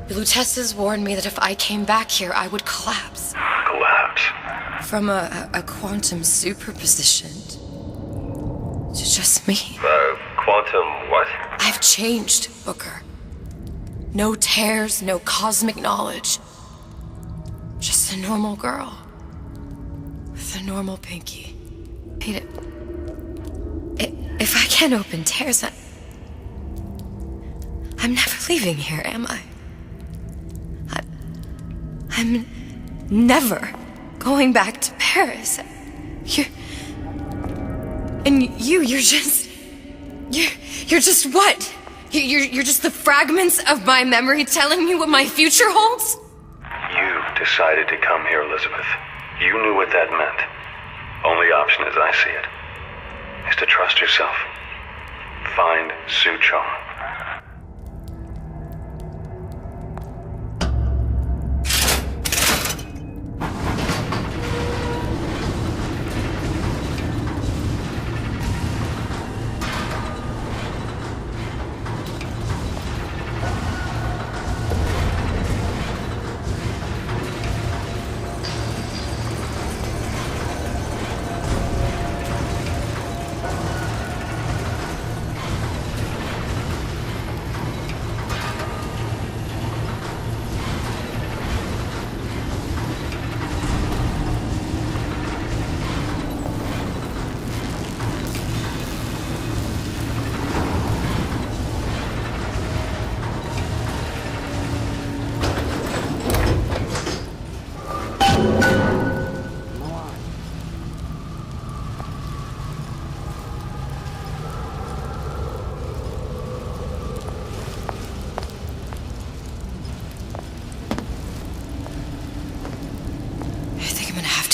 Lutessa's warned me that if I came back here, I would collapse. Collapse? From a quantum superposition to just me. Quantum what? I've changed, Booker. No tears, no cosmic knowledge. Just a normal girl. With a normal pinky. If I can't open tears, I'm never leaving here, am I? I'm never going back to Paris. You're just what? You're just the fragments of my memory telling me what my future holds? You decided to come here, Elizabeth. You knew what that meant. Only option, as I see it, is to trust yourself. Find Suchong.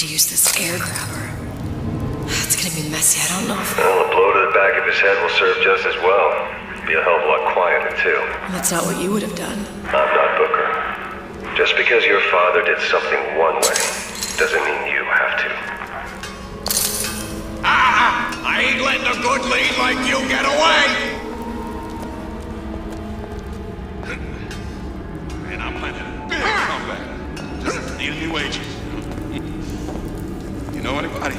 Use this air grabber. It's gonna be messy. I don't know if... Well, a blow to the back of his head will serve just as well. Be a hell of a lot quieter, too. That's not what you would have done. I'm not Booker. Just because your father did something one way, doesn't mean you have to. I ain't letting a good lead like you get away! And I'm letting a big comeback. Just need any wages. Know anybody?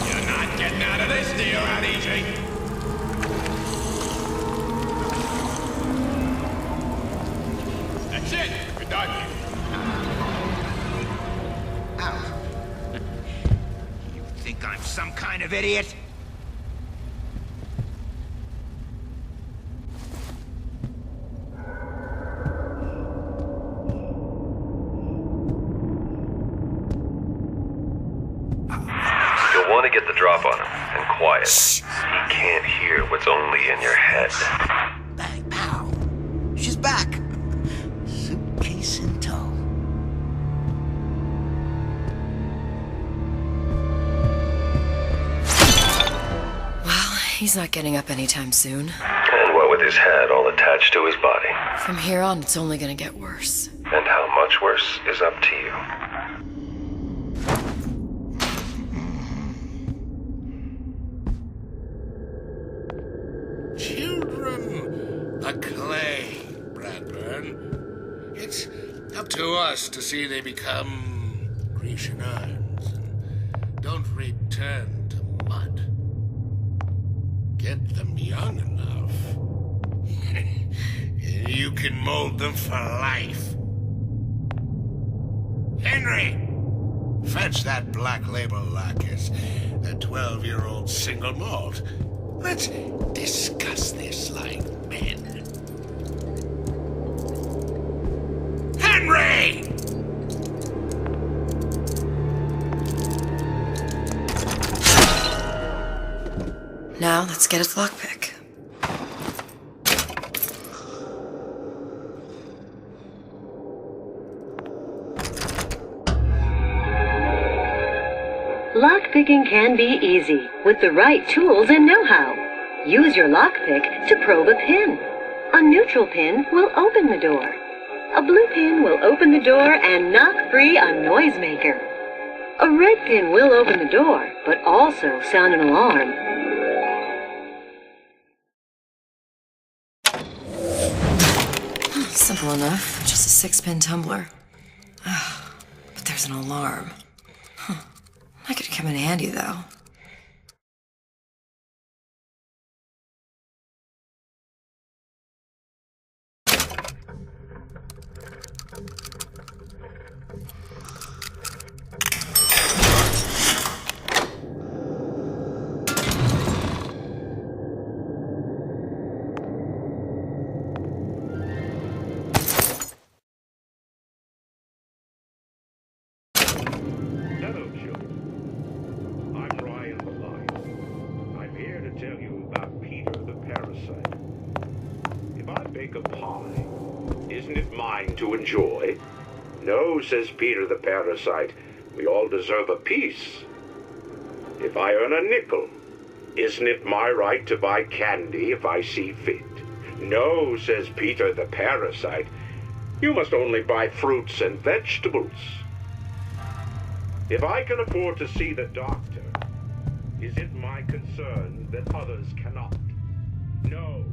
You're not getting out of this deal out easy. That's it. We're done. Out. You think I'm some kind of idiot? Want to get the drop on him, and quiet. He can't hear what's only in your head. Bang, pow. She's back. Suitcase in tow. Well, he's not getting up anytime soon. And what with his head all attached to his body. From here on, it's only gonna get worse. And how much worse is up to you. The clay, Bradburn. It's up to us to see they become Grecian urns and don't return to mud. Get them young enough. You can mold them for life. Henry! Fetch that black label lacquers, that 12-year-old single malt. Let's discuss this like men. Henry! Now, let's get its lockpick. Lockpicking can be easy with the right tools and know-how. Use your lockpick to probe a pin. A neutral pin will open the door. A blue pin will open the door and knock free a noisemaker. A red pin will open the door, but also sound an alarm. simple enough. Just a 6-pin tumbler. But there's an alarm. That could come in handy, though. Hello, children. I'm Ryan the Lion. I'm here to tell you about Peter the Parasite. If I bake a pie, isn't it mine to enjoy? No, says Peter the Parasite. We all deserve a piece. If I earn a nickel, isn't it my right to buy candy if I see fit? No, says Peter the Parasite. You must only buy fruits and vegetables. If I can afford to see the doctor, is it my concern that others cannot? No.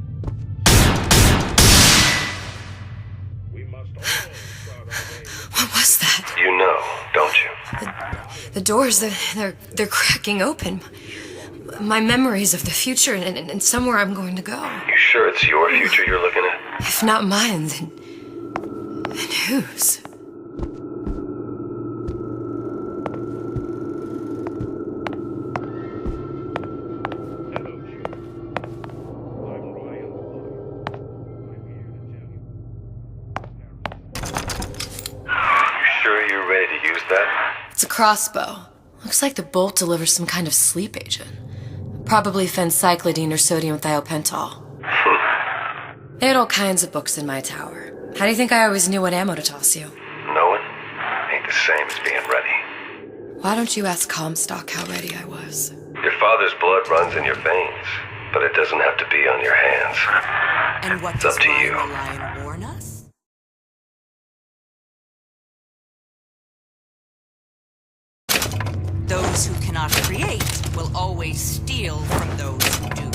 We must all start our day with... What was that? You know, don't you? The doors, they're cracking open. My memories of the future and somewhere I'm going to go. You sure it's your future you're looking at? If not mine, then whose? Hello, children. I'm Ryan the Lion. I'm here to tell you... You sure you're ready to use that? It's a crossbow. Looks like the bolt delivers some kind of sleep agent. Probably phencyclidine or sodium thiopental. They had all kinds of books in my tower. How do you think I always knew what ammo to toss you? Knowing ain't the same as being ready. Why don't you ask Comstock how ready I was? Your father's blood runs in your veins, but it doesn't have to be on your hands. And what It's does up to Ryan you. the Lion warn us? Those who cannot create will always steal from those who do.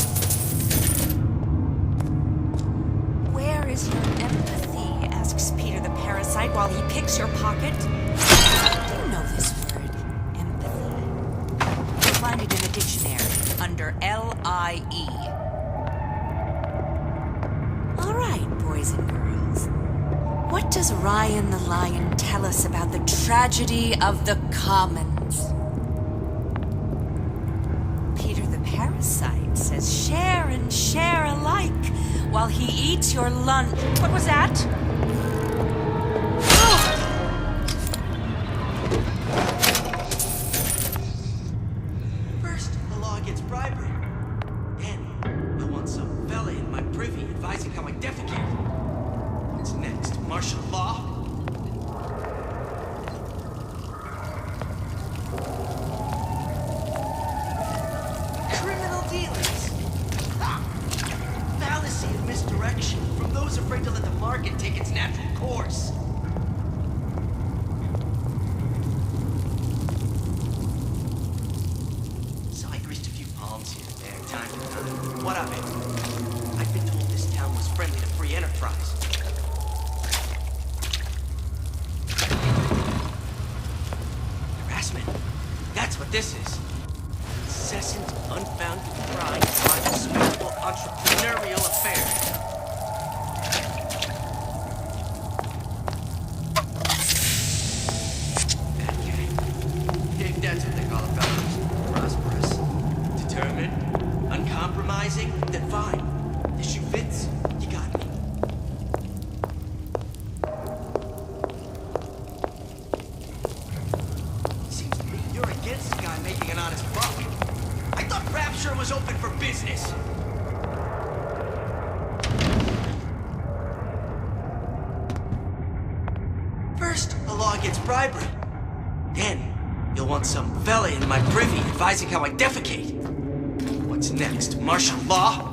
Where is your empathy? Asks Peter the Parasite while he picks your pocket. Do you know this word, empathy? You'll find it in the dictionary under L-I-E. All right, boys and girls. What does Ryan the Lion tell us about the tragedy of the commons? Peter the Parasite says share and share alike while he eats your lunch. What was that? First, the law against bribery. Then, I want some fella in my privy advising how I defecate. What's next? Martial law? Criminal dealings. Ha! Fallacy of misdirection from those afraid to let the market take its natural course. So I greased a few palms here and there, time to time. What of it? I've been told this town was friendly to free enterprise. Harassment. That's what this is. Incessant, unfounded pride in my respectable entrepreneurial affair. Bad gang. If that's what they call a fellow. Prosperous. Determined. Uncompromising. Then fine. The shoe fits. You got me. Seems to me you're against the guy making an honest buck. I thought Rapture was open for business. First, a law against bribery. Then, you'll want some fella in my privy advising how I defecate. What's next? Martial law?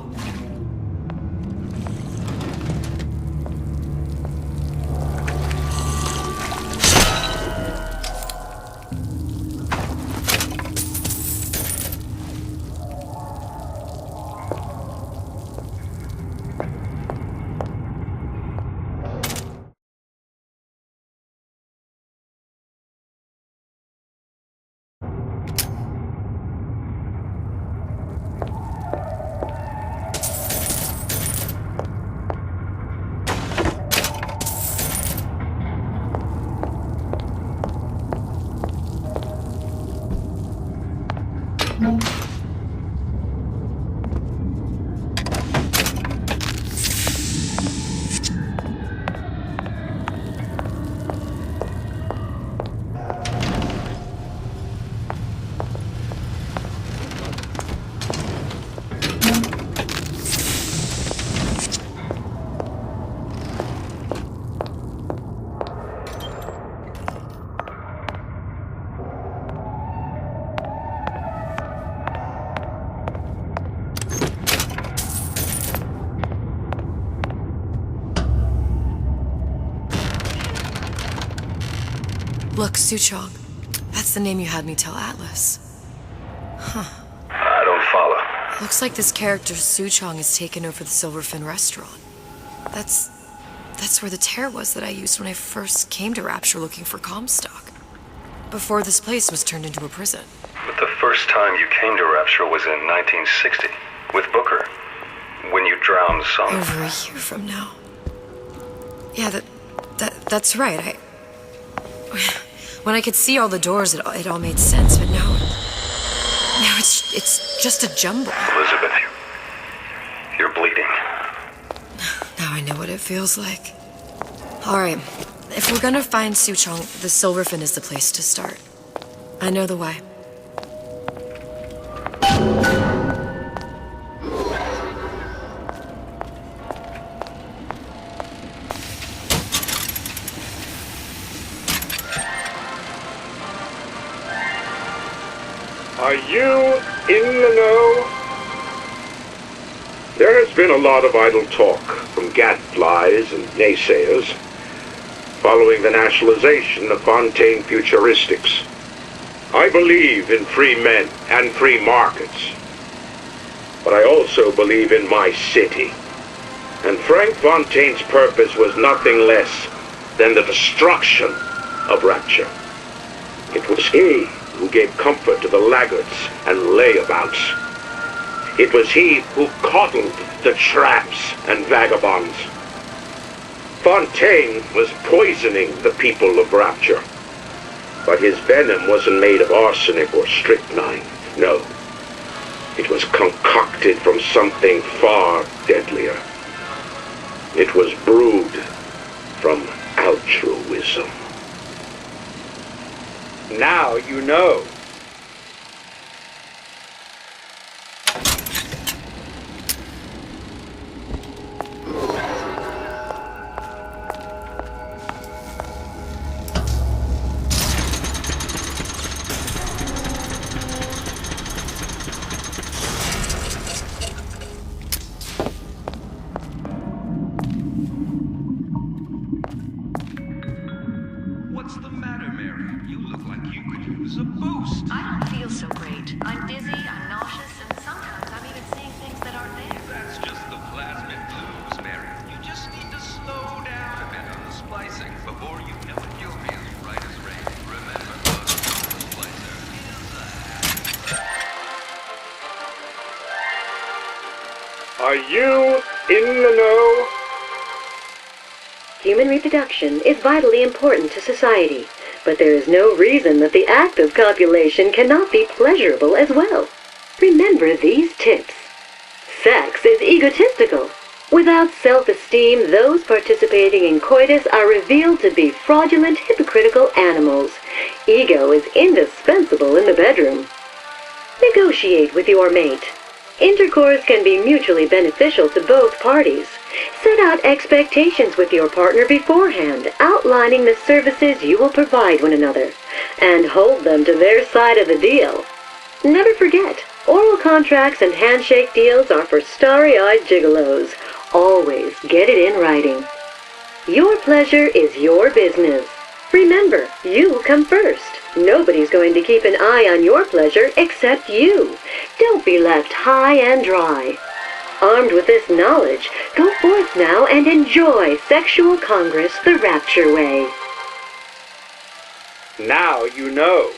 Look, Suchong. That's the name you had me tell Atlas. I don't follow. Looks like this character Suchong has taken over the Silverfin restaurant. That's where the tear was that I used when I first came to Rapture looking for Comstock. Before this place was turned into a prison. But the first time you came to Rapture was in 1960, with Booker, when you drowned Song. Over a year from now. Yeah, that's right. When I could see all the doors, it all made sense, but now it's just a jumble. Elizabeth, you're bleeding. Now I know what it feels like. All right, if we're gonna find Suchong, the Silverfin is the place to start. I know the way. Are you in the know? There has been a lot of idle talk from gadflies and naysayers following the nationalization of Fontaine Futuristics. I believe in free men and free markets, but I also believe in my city. And Frank Fontaine's purpose was nothing less than the destruction of Rapture. It was he who gave comfort to the laggards and layabouts. It was he who coddled the tramps and vagabonds. Fontaine was poisoning the people of Rapture, but his venom wasn't made of arsenic or strychnine. No, it was concocted from something far deadlier. It was brewed from altruism. Now you know. What's the matter, Mary? You look like you could use a boost. I don't feel so great. I'm dizzy, I'm nauseous, and sometimes I'm even seeing things that aren't there. That's just the plasmid blues, Mary. You just need to slow down a bit on the splicing. Before you know it, you'll be as right as rain. Remember, the splicer is Are you in the know? Human reproduction is vitally important to society, but there is no reason that the act of copulation cannot be pleasurable as well. Remember these tips. Sex is egotistical. Without self-esteem, those participating in coitus are revealed to be fraudulent, hypocritical animals. Ego is indispensable in the bedroom. Negotiate with your mate. Intercourse can be mutually beneficial to both parties. Set out expectations with your partner beforehand, outlining the services you will provide one another, and hold them to their side of the deal. Never forget, oral contracts and handshake deals are for starry-eyed gigolos. Always get it in writing. Your pleasure is your business. Remember, you come first. Nobody's going to keep an eye on your pleasure except you. Don't be left high and dry. Armed with this knowledge, go forth now and enjoy Sexual Congress the Rapture way. Now you know.